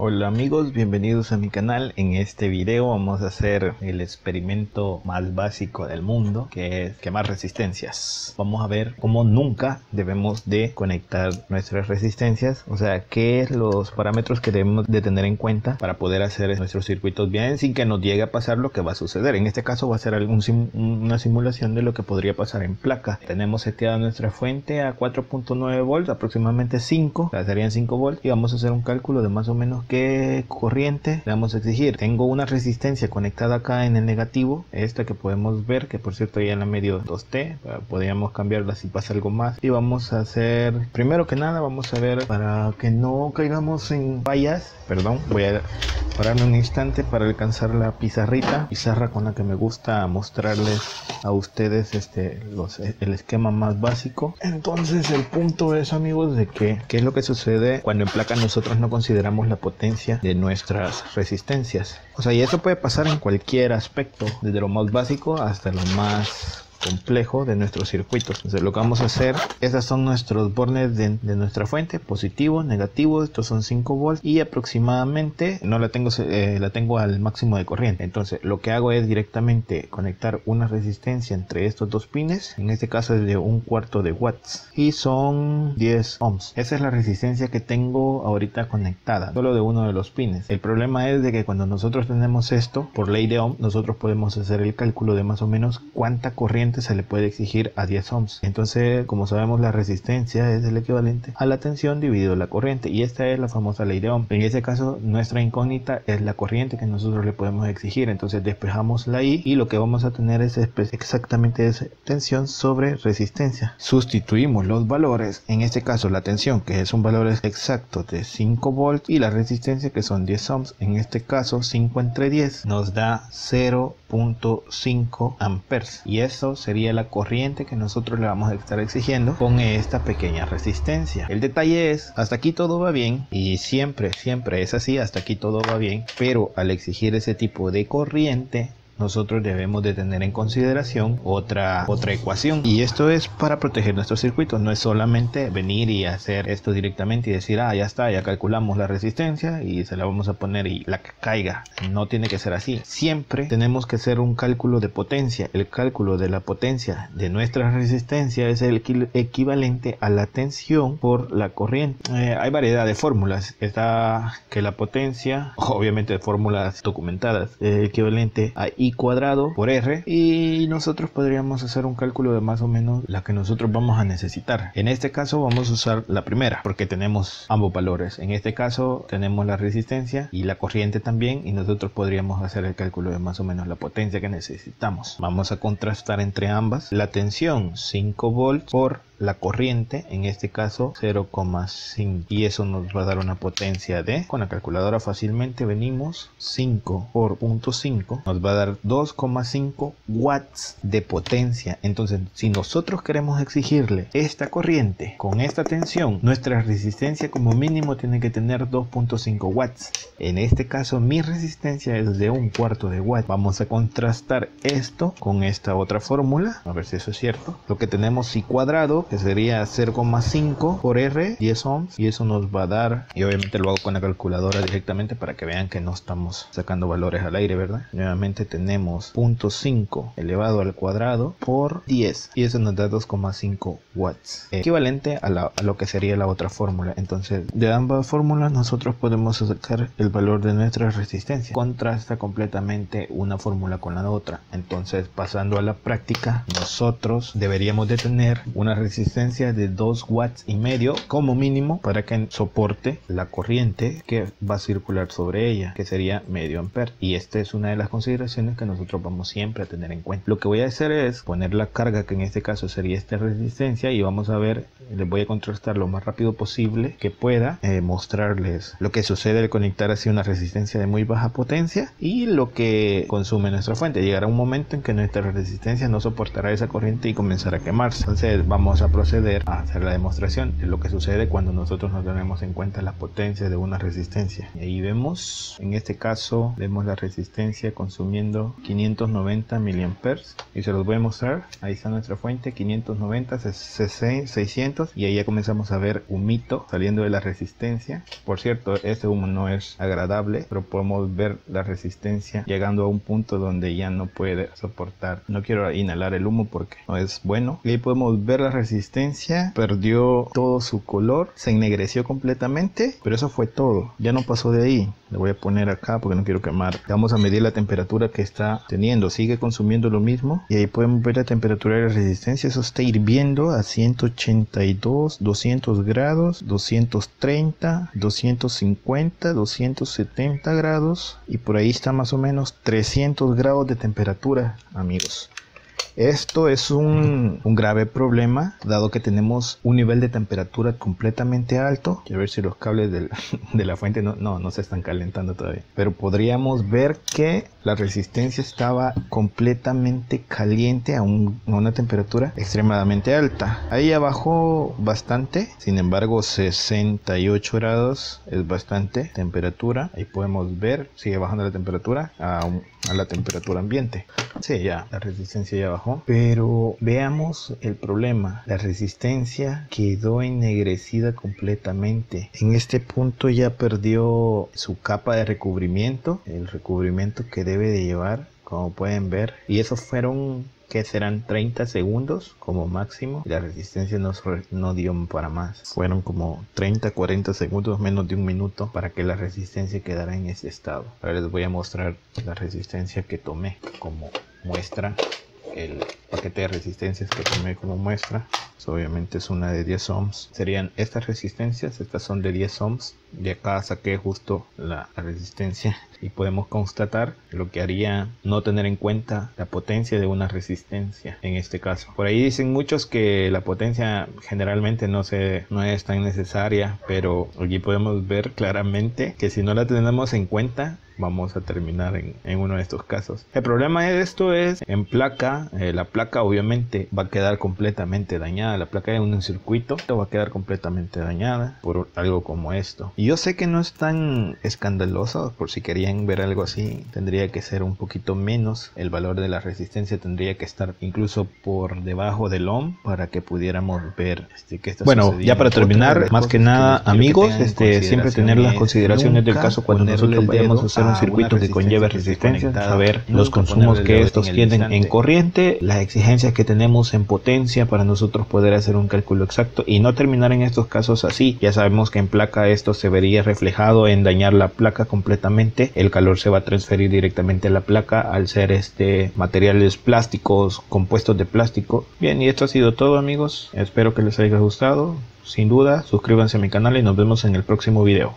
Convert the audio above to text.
Hola amigos, bienvenidos a mi canal. En este video vamos a hacer el experimento más básico del mundo, que es quemar resistencias. Vamos a ver cómo nunca debemos de conectar nuestras resistencias, o sea, qué es los parámetros que debemos de tener en cuenta para poder hacer nuestros circuitos bien sin que nos llegue a pasar lo que va a suceder. En este caso va a ser una simulación de lo que podría pasar en placa. Tenemos seteada nuestra fuente a 4.9 volts, aproximadamente 5, o sea, serían 5 volts, y vamos a hacer un cálculo de más o menos qué corriente le vamos a exigir. Tengo una resistencia conectada acá en el negativo, esta que podemos ver, que por cierto ya en la medio 2T, podríamos cambiarla si pasa algo más. Y vamos a hacer, primero que nada, vamos a ver para que no caigamos en fallas. Perdón, voy a pararme un instante para alcanzar la pizarra con la que me gusta mostrarles a ustedes el esquema más básico. Entonces el punto es, amigos, de que qué es lo que sucede cuando en placa nosotros no consideramos la potencia de nuestras resistencias. O sea, y eso puede pasar en cualquier aspecto, desde lo más básico hasta lo más complejo de nuestros circuitos. Entonces lo que vamos a hacer, estos son nuestros bornes de nuestra fuente, positivo, negativo, estos son 5 volts y aproximadamente no la tengo al máximo de corriente. Entonces lo que hago es directamente conectar una resistencia entre estos dos pines, en este caso es de 1/4 de watts y son 10 ohms. Esa es la resistencia que tengo ahorita conectada, solo de uno de los pines. El problema es de que cuando nosotros tenemos esto, por ley de Ohm, nosotros podemos hacer el cálculo de más o menos cuánta corriente se le puede exigir a 10 ohms. Entonces, como sabemos, la resistencia es el equivalente a la tensión dividido la corriente, y esta es la famosa ley de Ohm. En este caso, nuestra incógnita es la corriente que nosotros le podemos exigir. Entonces despejamos la I y lo que vamos a tener es exactamente esa tensión sobre resistencia. Sustituimos los valores, en este caso la tensión, que es un valor exacto de 5 volts, y la resistencia, que son 10 ohms, en este caso 5 entre 10 nos da 0.5 amperes, y eso sería la corriente que nosotros le vamos a estar exigiendo con esta pequeña resistencia. El detalle es, hasta aquí todo va bien, y siempre es así, hasta aquí todo va bien, pero al exigir ese tipo de corriente nosotros debemos de tener en consideración otra ecuación, y esto es para proteger nuestros circuitos. No es solamente venir y hacer esto directamente y decir, ya está, ya calculamos la resistencia y se la vamos a poner y la que caiga. No tiene que ser así. Siempre tenemos que hacer un cálculo de potencia. El cálculo de la potencia de nuestra resistencia es el equivalente a la tensión por la corriente. Hay variedad de fórmulas. Está que la potencia, obviamente fórmulas documentadas, equivalente a I cuadrado por R, y nosotros podríamos hacer un cálculo de más o menos la que nosotros vamos a necesitar. En este caso vamos a usar la primera porque tenemos ambos valores. En este caso tenemos la resistencia y la corriente también, y nosotros podríamos hacer el cálculo de más o menos la potencia que necesitamos. Vamos a contrastar entre ambas. La tensión 5 volts por la corriente, en este caso 0,5, y eso nos va a dar una potencia de, con la calculadora fácilmente venimos, 5 por 0.5 nos va a dar 2,5 watts de potencia. Entonces, si nosotros queremos exigirle esta corriente con esta tensión, nuestra resistencia como mínimo tiene que tener 2,5 watts. En este caso mi resistencia es de 1/4 de watt. Vamos a contrastar esto con esta otra fórmula, a ver si eso es cierto. Lo que tenemos I cuadrado, que sería 0,5 por R, 10 ohms, y eso nos va a dar, y obviamente lo hago con la calculadora directamente para que vean que no estamos sacando valores al aire, ¿verdad? Nuevamente tenemos 0.5 elevado al cuadrado por 10, y eso nos da 2,5 watts, equivalente a lo que sería la otra fórmula. Entonces, de ambas fórmulas nosotros podemos sacar el valor de nuestra resistencia. Contrasta completamente una fórmula con la otra. Entonces, pasando a la práctica, nosotros deberíamos de tener una resistencia de 2,5 watts como mínimo para que soporte la corriente que va a circular sobre ella, que sería medio ampere, y esta es una de las consideraciones que nosotros vamos siempre a tener en cuenta. Lo que voy a hacer es poner la carga, que en este caso sería esta resistencia, y vamos a ver, les voy a contrastar lo más rápido posible que pueda, mostrarles lo que sucede al conectar así una resistencia de muy baja potencia y lo que consume nuestra fuente. Llegará un momento en que nuestra resistencia no soportará esa corriente y comenzará a quemarse. Entonces vamos vamos a proceder a hacer la demostración de lo que sucede cuando nosotros no tenemos en cuenta la potencia de una resistencia. Y ahí vemos, en este caso, vemos la resistencia consumiendo 590 miliamperes y se los voy a mostrar. Ahí está nuestra fuente, 590, 600, y ahí ya comenzamos a ver humito saliendo de la resistencia. Por cierto, este humo no es agradable, pero podemos ver la resistencia llegando a un punto donde ya no puede soportar. No quiero inhalar el humo porque no es bueno. Y ahí podemos ver la resistencia, perdió todo su color, se ennegreció completamente, pero eso fue todo, ya no pasó de ahí. Le voy a poner acá porque no quiero quemar. Vamos a medir la temperatura que está teniendo, sigue consumiendo lo mismo, y ahí podemos ver la temperatura de la resistencia. Eso está hirviendo a 182, 200 grados, 230, 250, 270 grados, y por ahí está más o menos 300 grados de temperatura, amigos. Esto es un grave problema, dado que tenemos un nivel de temperatura completamente alto. Quiero ver si los cables de la fuente no se están calentando todavía. Pero podríamos ver que la resistencia estaba completamente caliente a una temperatura extremadamente alta. Ahí ya bajó bastante, sin embargo 68 grados es bastante temperatura. Ahí podemos ver, sigue bajando la temperatura a la temperatura ambiente. Sí, ya la resistencia ya bajó, pero veamos el problema. La resistencia quedó ennegrecida completamente. En este punto ya perdió su capa de recubrimiento, el recubrimiento que debe de llevar, como pueden ver, y esos fueron, que serán 30 segundos como máximo. La resistencia no dio para más. Fueron como 30-40 segundos, menos de un minuto, para que la resistencia quedara en ese estado. Ahora les voy a mostrar la resistencia que tomé como muestra. El paquete de resistencias que tomé como muestra, obviamente es una de 10 ohms. Serían estas resistencias, estas son de 10 ohms. De acá saqué justo la resistencia y podemos constatar lo que haría no tener en cuenta la potencia de una resistencia en este caso. Por ahí dicen muchos que la potencia generalmente no es tan necesaria, pero aquí podemos ver claramente que si no la tenemos en cuenta, vamos a terminar en uno de estos casos. El problema de esto es en placa. La placa obviamente va a quedar completamente dañada. La placa de un circuito va a quedar completamente dañada por algo como esto. Y yo sé que no es tan escandaloso, por si querían ver algo así, tendría que ser un poquito menos. El valor de la resistencia tendría que estar incluso por debajo del ohm para que pudiéramos ver que está sucediendo. Ya para terminar, más que nada, amigos, siempre tener las consideraciones del caso cuando nosotros vayamos a hacer un circuito que conlleve resistencia, saber los consumos que estos tienen en corriente, las exigencias que tenemos en potencia para nosotros poder hacer un cálculo exacto y no terminar en estos casos así. Ya sabemos que en placa esto se vería reflejado en dañar la placa completamente. El calor se va a transferir directamente a la placa al ser materiales plásticos, compuestos de plástico. Bien, y esto ha sido todo, amigos. Espero que les haya gustado. Sin duda, suscríbanse a mi canal y nos vemos en el próximo video.